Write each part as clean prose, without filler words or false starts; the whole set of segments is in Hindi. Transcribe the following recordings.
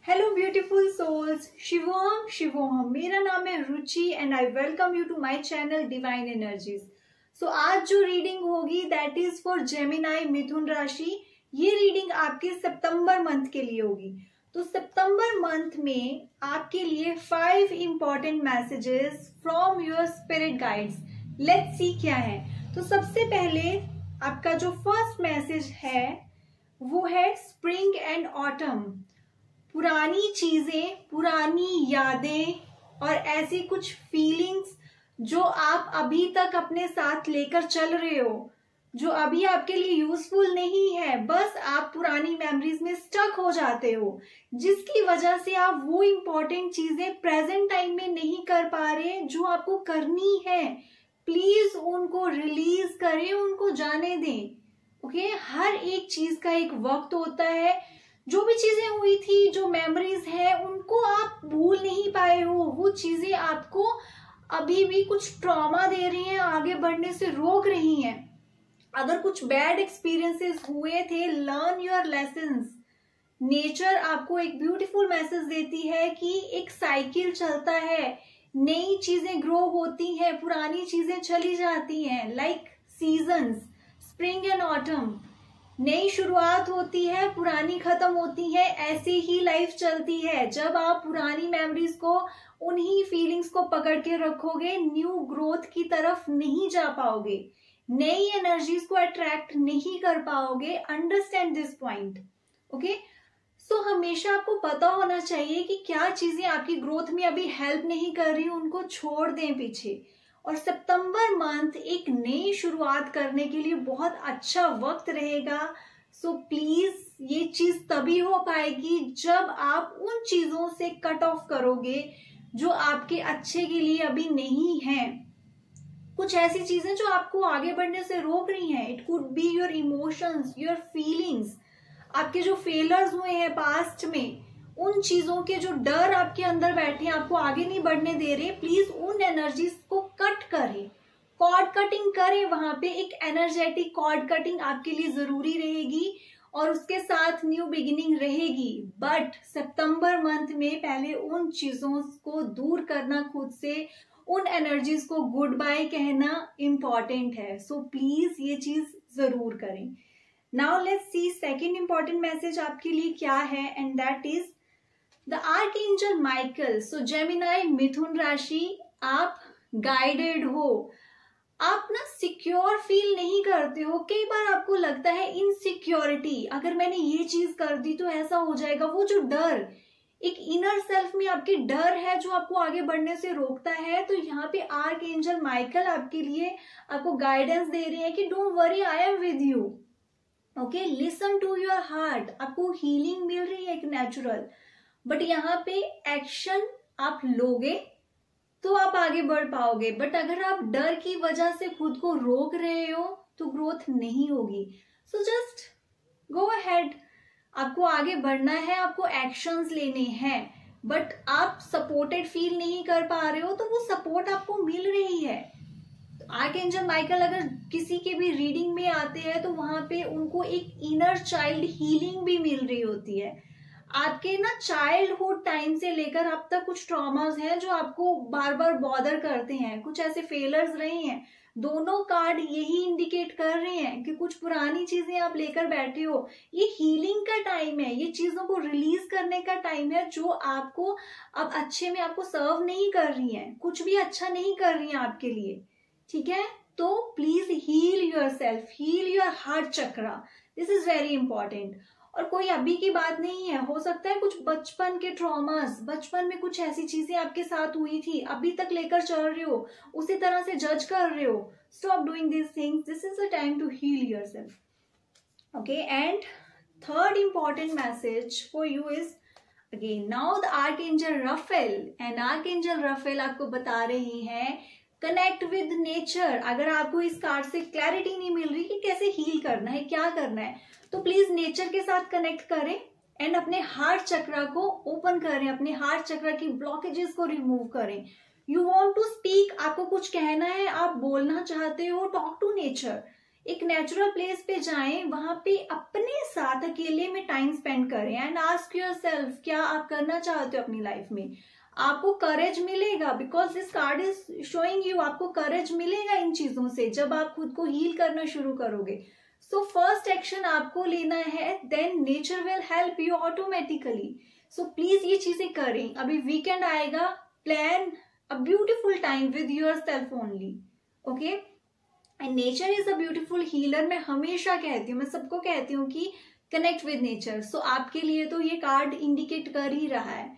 हेलो ब्यूटीफुल सोल्स, शिवोहम शिवोहम। मेरा नाम है Ruchi and I welcome you to my channel divine energies. So आज जो रीडिंग होगी दैट इज फॉर जेमिनाई मिथुन राशि। ये रीडिंग आपके सितंबर मंथ के लिए होगी। तो सितंबर मंथ में आपके लिए 5 important messages from your spirit guides. Let's see क्या है। तो सबसे पहले आपका जो फर्स्ट मैसेज है वो है स्प्रिंग एंड ऑटम। पुरानी चीजें, पुरानी यादें और ऐसी कुछ फीलिंग्स जो आप अभी तक अपने साथ लेकर चल रहे हो, जो अभी आपके लिए यूजफुल नहीं है, बस आप पुरानी मेमोरीज में स्टक हो जाते हो, जिसकी वजह से आप वो इम्पोर्टेंट चीजें प्रेजेंट टाइम में नहीं कर पा रहे जो आपको करनी है। प्लीज उनको रिलीज करें, उनको जाने दें। ओके, हर एक चीज का एक वक्त होता है। जो भी चीजें हुई थी, जो मेमोरीज है, उनको आप भूल नहीं पाए हो। वो चीजें आपको अभी भी कुछ ट्रॉमा दे रही हैं, आगे बढ़ने से रोक रही हैं। अगर कुछ बैड एक्सपीरियंसेस हुए थे, लर्न योर लेसन्स। नेचर आपको एक ब्यूटीफुल मैसेज देती है कि एक साइकिल चलता है, नई चीजें ग्रो होती हैं, पुरानी चीजें चली जाती हैं। Like seasons, spring and autumn, नई शुरुआत होती है, पुरानी खत्म होती है। ऐसे ही लाइफ चलती है। जब आप पुरानी मेमोरीज को, उन्हीं फीलिंग्स को पकड़ के रखोगे, न्यू ग्रोथ की तरफ नहीं जा पाओगे, नई एनर्जीज को अट्रैक्ट नहीं कर पाओगे। Understand this point. ओके, सो हमेशा आपको पता होना चाहिए कि क्या चीजें आपकी ग्रोथ में अभी हेल्प नहीं कर रही, उनको छोड़ दें पीछे। और सितंबर मंथ एक नई शुरुआत करने के लिए बहुत अच्छा वक्त रहेगा। सो प्लीज ये चीज तभी हो पाएगी जब आप उन चीजों से कट ऑफ करोगे जो आपके अच्छे के लिए अभी नहीं है। कुछ ऐसी चीजें जो आपको आगे बढ़ने से रोक रही हैं। It could be your emotions, your feelings, आपके जो फेलर्स हुए हैं पास्ट में, उन चीजों के जो डर आपके अंदर बैठे हैं, आपको आगे नहीं बढ़ने दे रहे। प्लीज उन एनर्जीज को कट करें, कॉर्ड कटिंग करें। वहां पे एक एनर्जेटिक कॉर्ड कटिंग आपके लिए जरूरी रहेगी और उसके साथ न्यू बिगिनिंग रहेगी। बट सितंबर मंथ में पहले उन चीजों को दूर करना, खुद से उन एनर्जीज को गुड बाय कहना इम्पॉर्टेंट है। सो प्लीज ये चीज जरूर करें। Now let's see second important message आपके लिए क्या है, and that is the archangel Michael. So Gemini मिथुन राशि, आप गाइडेड हो। आप ना सिक्योर फील नहीं करते हो। कई बार आपको लगता है इनसिक्योरिटी, अगर मैंने ये चीज कर दी तो ऐसा हो जाएगा। वो जो डर, एक इनर सेल्फ में आपकी डर है जो आपको आगे बढ़ने से रोकता है। तो यहाँ पे आर्कएंजल माइकल आपके लिए आपको गाइडेंस दे रहे हैं कि don't worry, I am with you. Okay, listen to your heart. आपको हीलिंग मिल रही है एक नेचुरल, बट यहाँ पे एक्शन आप लोगे तो आप आगे बढ़ पाओगे। बट अगर आप डर की वजह से खुद को रोक रहे हो तो ग्रोथ नहीं होगी। So just go ahead. आपको आगे बढ़ना है, आपको एक्शंस लेने हैं, बट आप सपोर्टेड फील नहीं कर पा रहे हो तो वो सपोर्ट आपको मिल रही है। आर्कएंजल माइकल अगर किसी के भी रीडिंग में आते हैं तो वहां पे उनको एक इनर चाइल्ड हीलिंग भी मिल रही होती है। आपके ना चाइल्डहुड टाइम से लेकर अब तक कुछ ट्रॉमास हैं जो आपको बार बार बॉदर करते हैं, कुछ ऐसे फेलर्स रहे हैं। दोनों कार्ड यही इंडिकेट कर रहे हैं कि कुछ पुरानी चीजें आप लेकर बैठे हो। ये हीलिंग का टाइम है, ये चीजों को रिलीज करने का टाइम है जो आपको अब अच्छे में आपको सर्व नहीं कर रही हैं, कुछ भी अच्छा नहीं कर रही हैं आपके लिए। ठीक है, तो please heal your self, heal your heart chakra. This is very important. और कोई अभी की बात नहीं है, हो सकता है कुछ बचपन के ट्रॉमास, बचपन में कुछ ऐसी चीजें आपके साथ हुई थी, अभी तक लेकर चल रहे हो, उसी तरह से जज कर रहे हो। Stop doing this things, this is the time to heal yourself. Okay, and third important message for you is again now the archangel Raphael. And archangel Raphael आपको बता रही हैं कनेक्ट विद नेचर। अगर आपको इस कार्ड से क्लैरिटी नहीं मिल रही कि कैसे हील करना है, क्या करना है, तो प्लीज नेचर के साथ कनेक्ट करें एंड अपने हार्ट चक्रा को ओपन करें, अपने हार्ट चक्रा की ब्लॉकेजेस को रिमूव करें। यू वांट टू स्पीक, आपको कुछ कहना है, आप बोलना चाहते हो, टॉक टू नेचर। एक नेचुरल प्लेस पे जाएं, वहां पे अपने साथ अकेले में टाइम स्पेंड करें एंड आस्क योरसेल्फ क्या आप करना चाहते हो अपनी लाइफ में। आपको करेज मिलेगा because this card is showing you, आपको करेज मिलेगा इन चीजों से जब आप खुद को हील करना शुरू करोगे। सो फर्स्ट एक्शन आपको लेना है, then nature will help you automatically. So please ये चीजें करें। अभी वीकेंड आएगा, plan a beautiful time with your self only, okay. And nature is a beautiful healer. मैं हमेशा कहती हूँ, मैं सबको कहती हूँ कि कनेक्ट विद नेचर। सो आपके लिए तो ये कार्ड इंडिकेट कर ही रहा है,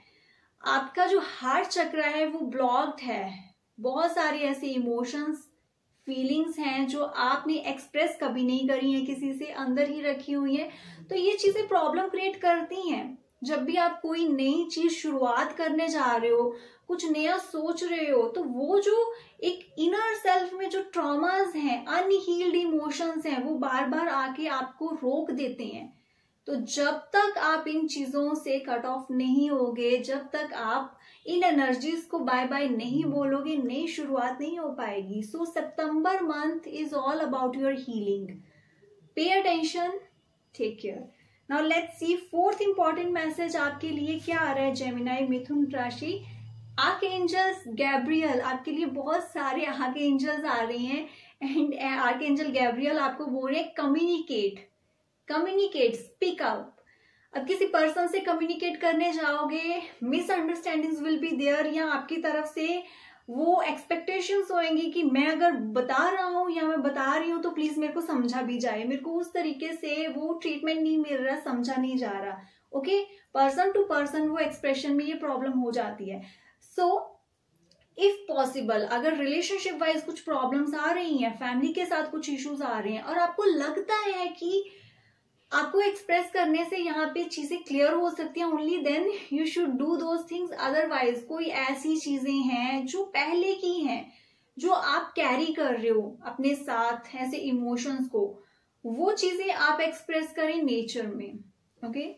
आपका जो हार्ट चक्र है वो ब्लॉक्ड है। बहुत सारे ऐसे इमोशंस, फीलिंग्स हैं जो आपने एक्सप्रेस कभी नहीं करी हैं, किसी से अंदर ही रखी हुई है। तो ये चीजें प्रॉब्लम क्रिएट करती हैं। जब भी आप कोई नई चीज शुरुआत करने जा रहे हो, कुछ नया सोच रहे हो, तो वो जो एक इनर सेल्फ में जो ट्रॉमास हैं, अनहील्ड इमोशंस हैं, वो बार बार आके आपको रोक देते हैं। तो जब तक आप इन चीजों से कट ऑफ नहीं होगे, जब तक आप इन एनर्जीज को बाय बाय नहीं बोलोगे, नई शुरुआत नहीं हो पाएगी। So September month is all about your healing. Pay attention, take care. Now let's see fourth important message आपके लिए क्या आ रहा है जेमिनाई मिथुन राशि। आर्कएंजल्स गैब्रियल, आपके लिए बहुत सारे आर्कएंजल्स आ रहे हैं एंड आर्कएंजल गैब्रियल आपको बोल रहे हैं कम्युनिकेट, कम्युनिकेट, स्पीक अप। अब किसी पर्सन से कम्युनिकेट करने जाओगे, मिसअंडरस्टैंडिंग्स विल बी देयर, या आपकी तरफ से वो एक्सपेक्टेशंस होंगी कि मैं अगर बता रहा हूं या मैं बता रही हूं तो प्लीज मेरे को समझा भी जाए। मेरे को उस तरीके से वो ट्रीटमेंट नहीं मिल रहा, समझा नहीं जा रहा। ओके, पर्सन टू पर्सन वो एक्सप्रेशन में ये प्रॉब्लम हो जाती है। सो इफ पॉसिबल, अगर रिलेशनशिप वाइज कुछ प्रॉब्लम्स आ रही हैं, फैमिली के साथ कुछ इश्यूज आ रहे हैं और आपको लगता है कि आपको एक्सप्रेस करने से यहाँ पे चीजें क्लियर हो सकती हैं, only then you should do those things. Otherwise कोई ऐसी चीजें हैं जो पहले की हैं, जो आप कैरी कर रहे हो अपने साथ, ऐसे इमोशंस को, वो चीजें आप एक्सप्रेस करें नेचर में। ओके,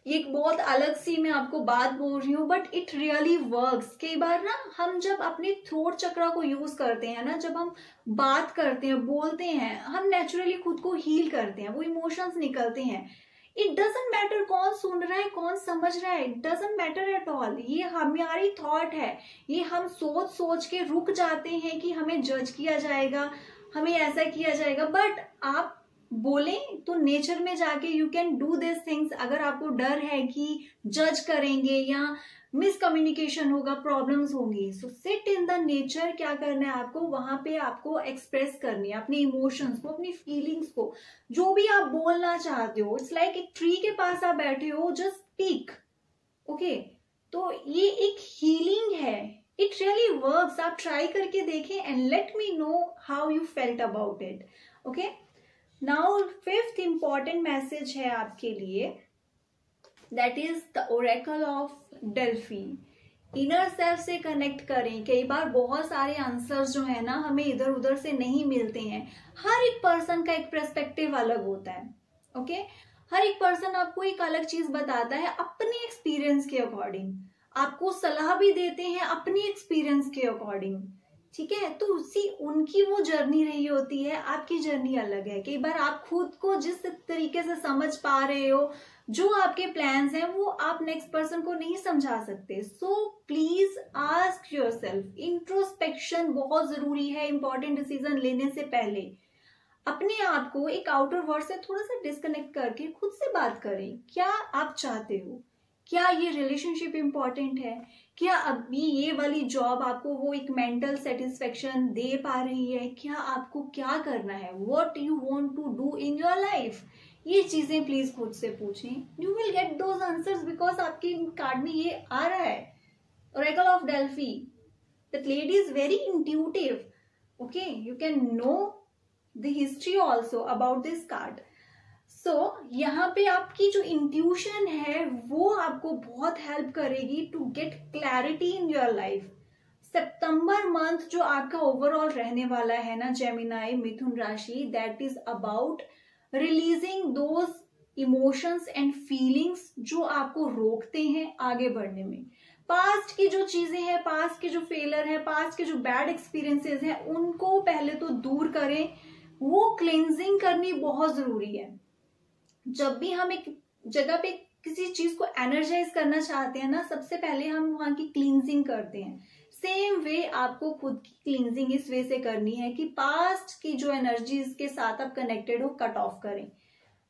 ये एक बहुत अलग सी मैं आपको बात बोल रही हूँ, बट इट रियली वर्क्स। कई बार ना हम जब अपने थ्रोट चक्रा को यूज करते हैं ना, जब हम बात करते हैं, बोलते हैं, हम नेचुरली खुद को हील करते हैं, वो इमोशंस निकलते हैं। इट डजंट मैटर कौन सुन रहा है, कौन समझ रहा है, it doesn't matter at all. ये हमारी थॉट है, ये हम सोच सोच के रुक जाते हैं कि हमें जज किया जाएगा, हमें ऐसा किया जाएगा। बट आप बोलें तो नेचर में जाके you can do this things. अगर आपको डर है कि जज करेंगे या मिसकम्युनिकेशन होगा, प्रॉब्लम्स होंगी, so sit in the nature. क्या करना है आपको, वहां पे आपको एक्सप्रेस करनी है अपने इमोशंस को, अपनी फीलिंग्स को, जो भी आप बोलना चाहते हो। इट्स लाइक एक ट्री के पास आप बैठे हो, जस्ट स्पीक। ओके, तो ये एक हीलिंग है, इट रियली वर्क्स। आप ट्राई करके देखें and let me know how you felt about it. Okay, now fifth important message है आपके लिए, that is the Oracle of Delphi. Inner self से कनेक्ट करें। कई बार बहुत सारे आंसर्स जो है ना हमें इधर उधर से नहीं मिलते हैं। हर एक पर्सन का एक पर्सपेक्टिव अलग होता है। ओके, हर एक पर्सन आपको एक अलग चीज बताता है अपने एक्सपीरियंस के अकॉर्डिंग, आपको सलाह भी देते हैं अपने एक्सपीरियंस के अकॉर्डिंग। ठीक है, तो उसी उनकी वो जर्नी रही होती है, आपकी जर्नी अलग है। कई बार आप खुद को जिस तरीके से समझ पा रहे हो, जो आपके प्लान्स हैं, वो आप नेक्स्ट पर्सन को नहीं समझा सकते। So please ask yourself. Introspection बहुत जरूरी है इंपॉर्टेंट डिसीजन लेने से पहले। अपने आप को एक आउटर वर्ल्ड से थोड़ा सा डिस्कनेक्ट करके खुद से बात करें। क्या आप चाहते हो? क्या ये रिलेशनशिप इंपॉर्टेंट है? क्या अभी ये वाली जॉब आपको वो एक मेंटल सेटिस्फेक्शन दे पा रही है? क्या आपको क्या करना है? What you want to do in your life? ये चीजें प्लीज खुद से पूछें। You will get those answers because आपके कार्ड में ये आ रहा है, oracle of Delphi. That lady is very intuitive. Okay, you can know the history also about this card. So यहाँ पे आपकी जो इंट्यूशन है वो आपको बहुत हेल्प करेगी to get clarity in your life. सितंबर मंथ जो आपका ओवरऑल रहने वाला है ना जेमिनाई मिथुन राशि, that is about releasing those emotions and feelings जो आपको रोकते हैं आगे बढ़ने में। पास्ट की जो चीजें हैं, पास्ट के जो फेलर है, पास्ट के जो बैड एक्सपीरियंसेस हैं, उनको पहले तो दूर करें। वो क्लींजिंग करनी बहुत जरूरी है। जब भी हम एक जगह पे किसी चीज को एनर्जाइज करना चाहते हैं ना, सबसे पहले हम वहां की क्लींजिंग करते हैं। सेम वे आपको खुद की क्लींजिंग इस वे से करनी है कि पास्ट की जो एनर्जीज के साथ आप कनेक्टेड हो, कट ऑफ करें।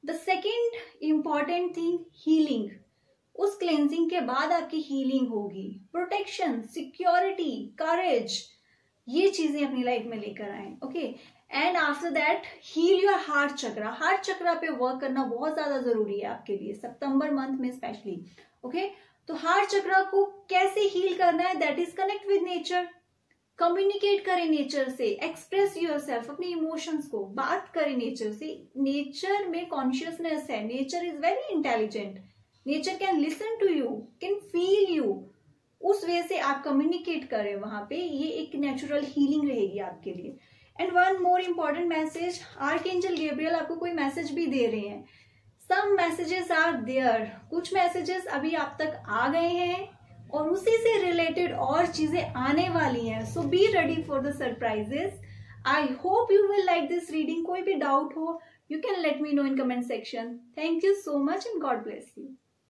The second important thing, healing. उस क्लेंजिंग के बाद आपकी हीलिंग होगी। प्रोटेक्शन, सिक्योरिटी, करेज, ये चीजें अपनी लाइफ में लेकर आए। Okay, and after that heal your heart chakra. Heart chakra पे वर्क करना बहुत ज्यादा जरूरी है आपके लिए, सितंबर मंथ में स्पेशली। ओके, तो हार्ट चक्रा को कैसे हील करना है, that is connect with nature. Communicate करें नेचर से, एक्सप्रेस योरसेल्फ, अपने इमोशंस को, बात करें नेचर से। नेचर में कॉन्शियसनेस है, nature is very intelligent, nature can listen to you, can feel you. उस वे से आप कम्युनिकेट करें वहां पे, ये एक नेचुरल हीलिंग रहेगी आपके लिए। And one more important message, archangel Gabriel आपको कोई मैसेज भी दे रहे हैं। सम मैसेजेस आर देयर, कुछ मैसेजेस अभी आप तक आ गए हैं और उसी से रिलेटेड और चीजें आने वाली हैं। So be ready for the surprises. I hope you will like this reading. कोई भी डाउट हो, you can let me know in comment section. Thank you so much and God bless you.